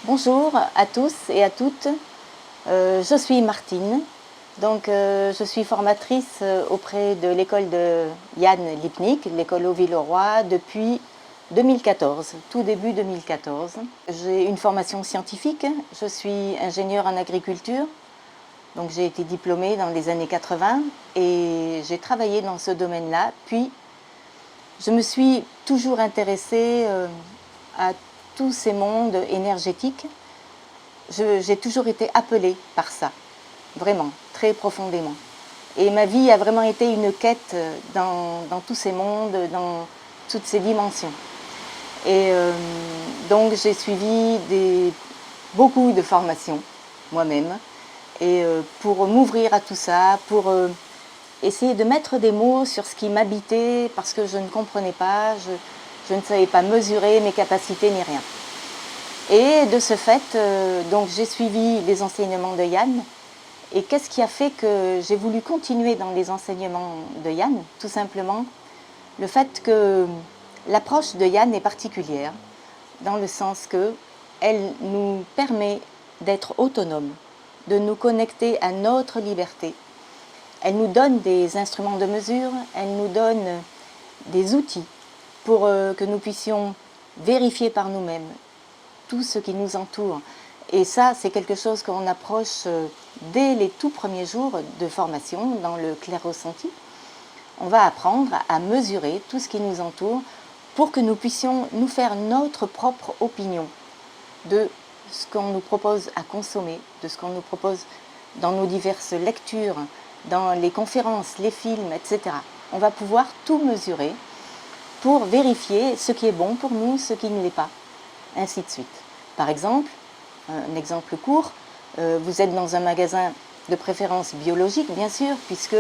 Bonjour à tous et à toutes, je suis Martine, je suis formatrice auprès de l'école de Yann Lipnik, l'école au Villeroy, depuis 2014, tout début 2014. J'ai une formation scientifique, je suis ingénieure en agriculture, donc j'ai été diplômée dans les années 80 et j'ai travaillé dans ce domaine-là, puis je me suis toujours intéressée à tous ces mondes énergétiques. J'ai toujours été appelée par ça, vraiment, très profondément. Et ma vie a vraiment été une quête dans tous ces mondes, dans toutes ces dimensions. Et donc j'ai suivi beaucoup de formations moi-même, et pour m'ouvrir à tout ça, pour essayer de mettre des mots sur ce qui m'habitait, parce que je ne comprenais pas, je ne savais pas mesurer mes capacités ni rien. Et de ce fait, donc j'ai suivi les enseignements de Yann. Et qu'est-ce qui a fait que j'ai voulu continuer dans les enseignements de Yann? Tout simplement le fait que l'approche de Yann est particulière, dans le sens qu'elle nous permet d'être autonomes, de nous connecter à notre liberté. Elle nous donne des instruments de mesure, elle nous donne des outils pour que nous puissions vérifier par nous-mêmes tout ce qui nous entoure. Et ça, c'est quelque chose qu'on approche dès les tout premiers jours de formation dans le clair ressenti. On va apprendre à mesurer tout ce qui nous entoure pour que nous puissions nous faire notre propre opinion de ce qu'on nous propose à consommer, de ce qu'on nous propose dans nos diverses lectures, dans les conférences, les films, etc. On va pouvoir tout mesurer pour vérifier ce qui est bon pour nous, ce qui ne l'est pas, ainsi de suite. Par exemple, un exemple court, vous êtes dans un magasin de préférence biologique, bien sûr, puisque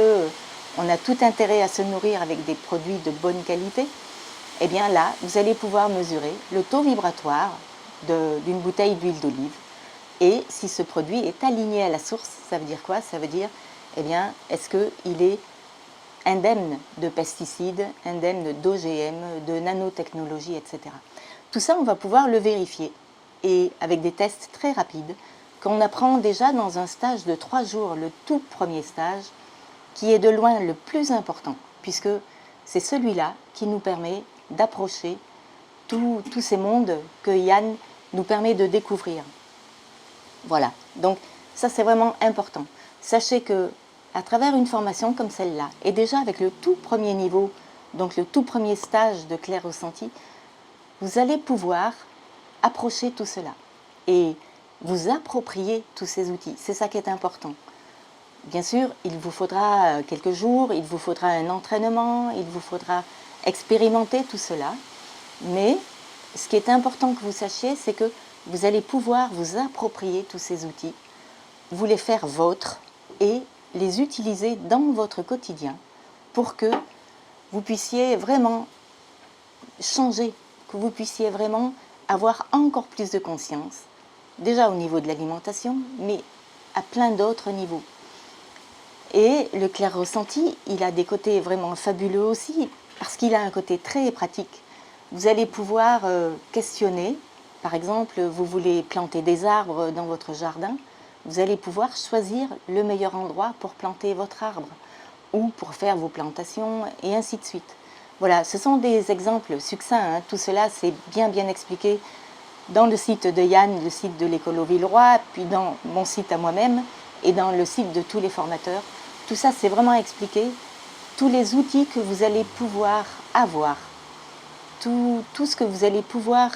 on a tout intérêt à se nourrir avec des produits de bonne qualité. Et bien là, vous allez pouvoir mesurer le taux vibratoire d'une bouteille d'huile d'olive. Et si ce produit est aligné à la source, ça veut dire quoi? Ça veut dire, eh bien, est-ce qu'il est indemne de pesticides, indemne d'OGM, de nanotechnologie, etc. Tout ça, on va pouvoir le vérifier, et avec des tests très rapides, qu'on apprend déjà dans un stage de 3 jours, le tout premier stage, qui est de loin le plus important, puisque c'est celui-là qui nous permet d'approcher tous ces mondes que Yann nous permet de découvrir. Voilà, donc ça c'est vraiment important. Sachez que à travers une formation comme celle-là, et déjà avec le tout premier niveau, donc le tout premier stage de clair ressenti, vous allez pouvoir approcher tout cela et vous approprier tous ces outils. C'est ça qui est important. Bien sûr, il vous faudra quelques jours, il vous faudra un entraînement, il vous faudra expérimenter tout cela, mais ce qui est important que vous sachiez, c'est que vous allez pouvoir vous approprier tous ces outils, vous les faire vôtres et les utiliser dans votre quotidien pour que vous puissiez vraiment changer, que vous puissiez vraiment avoir encore plus de conscience, déjà au niveau de l'alimentation, mais à plein d'autres niveaux. Et le clair ressenti, il a des côtés vraiment fabuleux aussi, parce qu'il a un côté très pratique. Vous allez pouvoir questionner, par exemple, vous voulez planter des arbres dans votre jardin, vous allez pouvoir choisir le meilleur endroit pour planter votre arbre, ou pour faire vos plantations, et ainsi de suite. Voilà, ce sont des exemples succincts, hein. Tout cela c'est bien expliqué dans le site de Yann, le site de l'école au Villeroy, puis dans mon site à moi-même, et dans le site de tous les formateurs. Tout ça c'est vraiment expliqué, tous les outils que vous allez pouvoir avoir, tout ce que vous allez pouvoir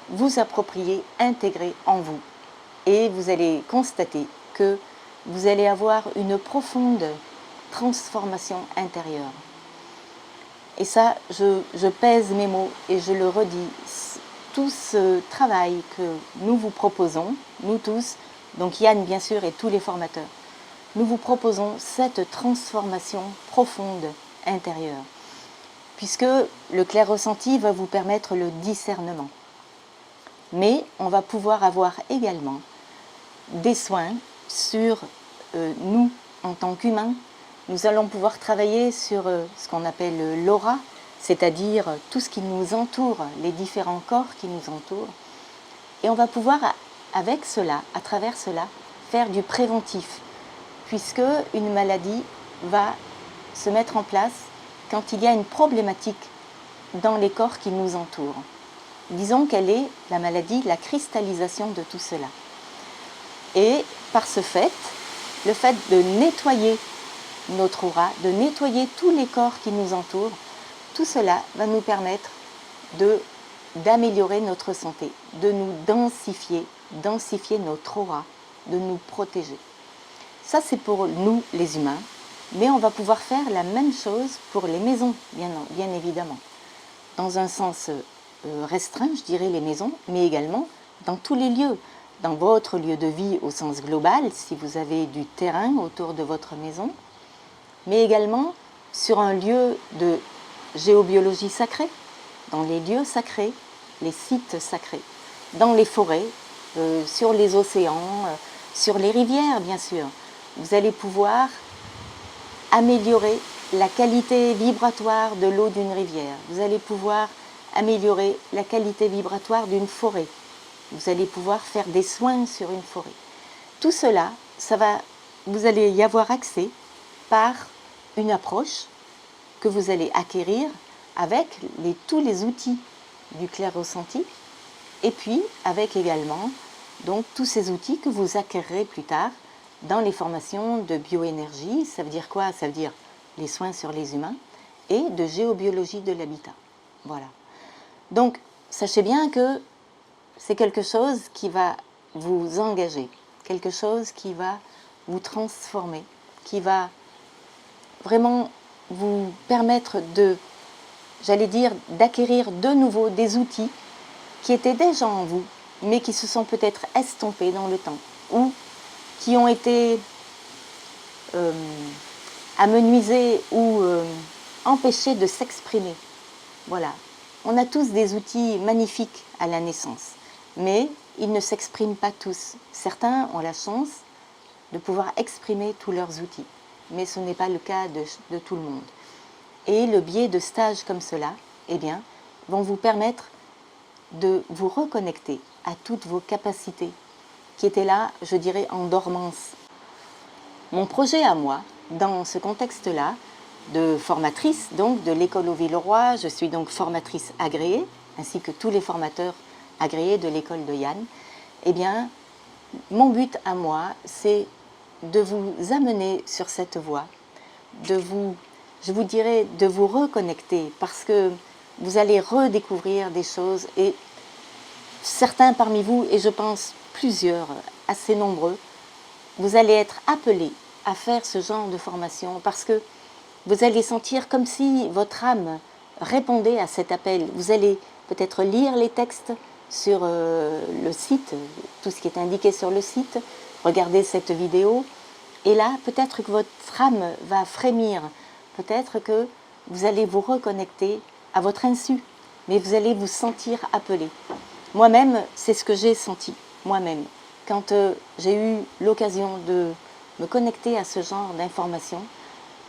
vous approprier, intégrer en vous. Et vous allez constater que vous allez avoir une profonde transformation intérieure. Et ça, je pèse mes mots et je le redis. Tout ce travail que nous vous proposons, nous tous, donc Yann bien sûr et tous les formateurs, nous vous proposons cette transformation profonde intérieure. Puisque le clair ressenti va vous permettre le discernement. Mais on va pouvoir avoir également des soins sur nous en tant qu'humains. Nous allons pouvoir travailler sur ce qu'on appelle l'aura, c'est-à-dire tout ce qui nous entoure, les différents corps qui nous entourent. Et on va pouvoir, avec cela, à travers cela, faire du préventif, puisque une maladie va se mettre en place quand il y a une problématique dans les corps qui nous entourent. Disons qu'elle est, la maladie, la cristallisation de tout cela. Et par ce fait, le fait de nettoyer notre aura, de nettoyer tous les corps qui nous entourent, tout cela va nous permettre d'améliorer notre santé, de nous densifier notre aura, de nous protéger. Ça, c'est pour nous, les humains, mais on va pouvoir faire la même chose pour les maisons, bien évidemment. Dans un sens restreint, je dirais les maisons, mais également dans tous les lieux. Dans votre lieu de vie au sens global, si vous avez du terrain autour de votre maison, mais également sur un lieu de géobiologie sacrée, dans les lieux sacrés, les sites sacrés, dans les forêts, sur les océans, sur les rivières bien sûr. Vous allez pouvoir améliorer la qualité vibratoire de l'eau d'une rivière. Vous allez pouvoir améliorer la qualité vibratoire d'une forêt. Vous allez pouvoir faire des soins sur une forêt. Tout cela, vous allez y avoir accès par une approche que vous allez acquérir avec tous les outils du clair-ressenti et puis avec également donc, tous ces outils que vous acquérerez plus tard dans les formations de bioénergie. Ça veut dire quoi? Ça veut dire les soins sur les humains et de géobiologie de l'habitat. Voilà. Donc, sachez bien que c'est quelque chose qui va vous engager, quelque chose qui va vous transformer, qui va vraiment vous permettre j'allais dire, d'acquérir de nouveau des outils qui étaient déjà en vous, mais qui se sont peut-être estompés dans le temps, ou qui ont été amenuisés ou empêchés de s'exprimer. Voilà. On a tous des outils magnifiques à la naissance, mais ils ne s'expriment pas tous. Certains ont la chance de pouvoir exprimer tous leurs outils, mais ce n'est pas le cas de tout le monde. Et le biais de stages comme cela, eh bien, vont vous permettre de vous reconnecter à toutes vos capacités qui étaient là, je dirais, en dormance. Mon projet à moi, dans ce contexte-là, de formatrice donc de l'école au Villeroy, je suis donc formatrice agréée, ainsi que tous les formateurs agréés de l'école de Yann, eh bien, mon but à moi, c'est de vous amener sur cette voie, je vous dirais, de vous reconnecter, parce que vous allez redécouvrir des choses, et certains parmi vous, et je pense plusieurs, assez nombreux, vous allez être appelés à faire ce genre de formation, parce que vous allez sentir comme si votre âme répondait à cet appel. Vous allez peut-être lire les textes sur le site, tout ce qui est indiqué sur le site, regarder cette vidéo, et là, peut-être que votre âme va frémir, peut-être que vous allez vous reconnecter à votre insu, mais vous allez vous sentir appelé. Moi-même, c'est ce que j'ai senti, moi-même, quand j'ai eu l'occasion de me connecter à ce genre d'informations.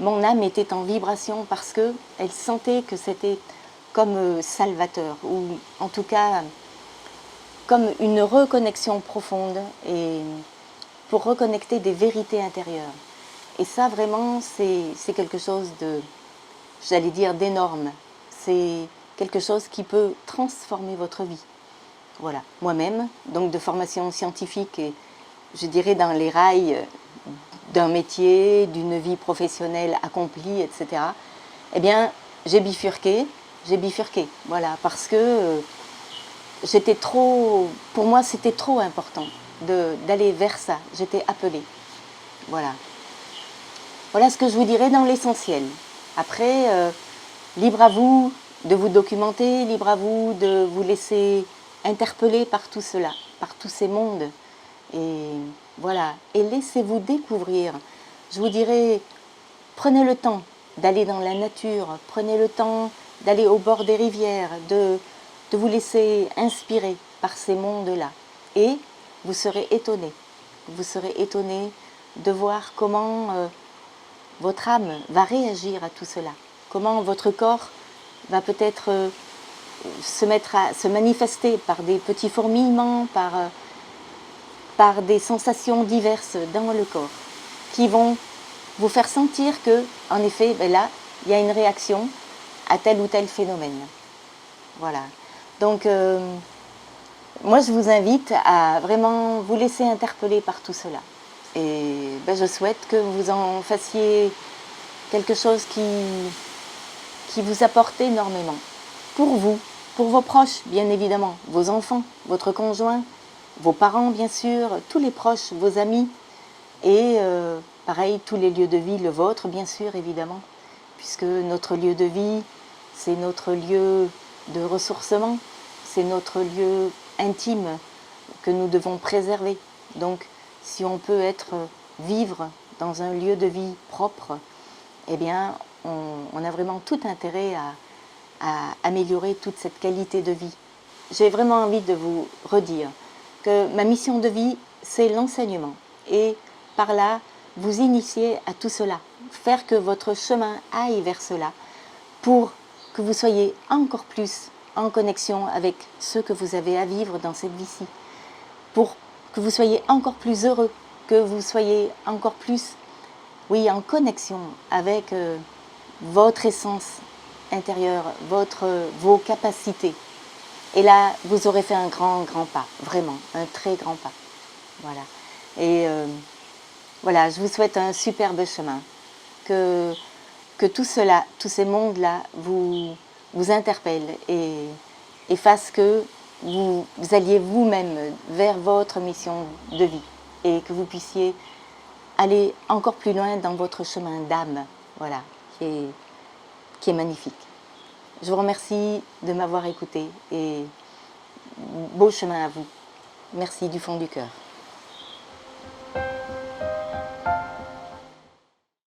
Mon âme était en vibration parce qu'elle sentait que c'était comme salvateur, ou en tout cas comme une reconnexion profonde, et pour reconnecter des vérités intérieures. Et ça, vraiment, c'est quelque chose de, j'allais dire, d'énorme. C'est quelque chose qui peut transformer votre vie. Voilà. Moi-même, donc de formation scientifique, et je dirais dans les rails d'un métier, d'une vie professionnelle accomplie, etc., eh bien, j'ai bifurqué, voilà, parce que pour moi, c'était trop important d'aller vers ça. J'étais appelée. Voilà. Voilà ce que je vous dirais dans l'essentiel. Après, libre à vous de vous documenter, libre à vous de vous laisser interpeller par tout cela, par tous ces mondes. Et voilà. Et laissez-vous découvrir. Je vous dirais, prenez le temps d'aller dans la nature, prenez le temps d'aller au bord des rivières, de vous laisser inspirer par ces mondes-là. Et vous serez étonné. Vous serez étonné de voir comment votre âme va réagir à tout cela. Comment votre corps va peut-être se mettre à se manifester par des petits fourmillements, par des sensations diverses dans le corps, qui vont vous faire sentir que, en effet, ben là, il y a une réaction à tel ou tel phénomène. Voilà. Donc, moi, je vous invite à vraiment vous laisser interpeller par tout cela. Et ben, je souhaite que vous en fassiez quelque chose qui vous apporte énormément. Pour vous, pour vos proches, bien évidemment, vos enfants, votre conjoint, vos parents, bien sûr, tous les proches, vos amis, et pareil, tous les lieux de vie, le vôtre, bien sûr, évidemment, puisque notre lieu de vie, c'est notre lieu de ressourcement, c'est notre lieu intime que nous devons préserver. Donc, si on peut vivre dans un lieu de vie propre, eh bien, on a vraiment tout intérêt à améliorer toute cette qualité de vie. J'ai vraiment envie de vous redire que ma mission de vie, c'est l'enseignement. Et par là, vous initier à tout cela, faire que votre chemin aille vers cela, pour que vous soyez encore plus en connexion avec ce que vous avez à vivre dans cette vie-ci, pour que vous soyez encore plus heureux, que vous soyez encore plus, oui, en connexion avec votre essence intérieure, vos capacités. Et là, vous aurez fait un grand, grand pas, vraiment, un très grand pas. Voilà. Et voilà, je vous souhaite un superbe chemin. Que tout cela, tous ces mondes-là vous interpellent et fassent que vous alliez vous-même vers votre mission de vie et que vous puissiez aller encore plus loin dans votre chemin d'âme, voilà, qui est magnifique. Je vous remercie de m'avoir écouté et beau chemin à vous. Merci du fond du cœur.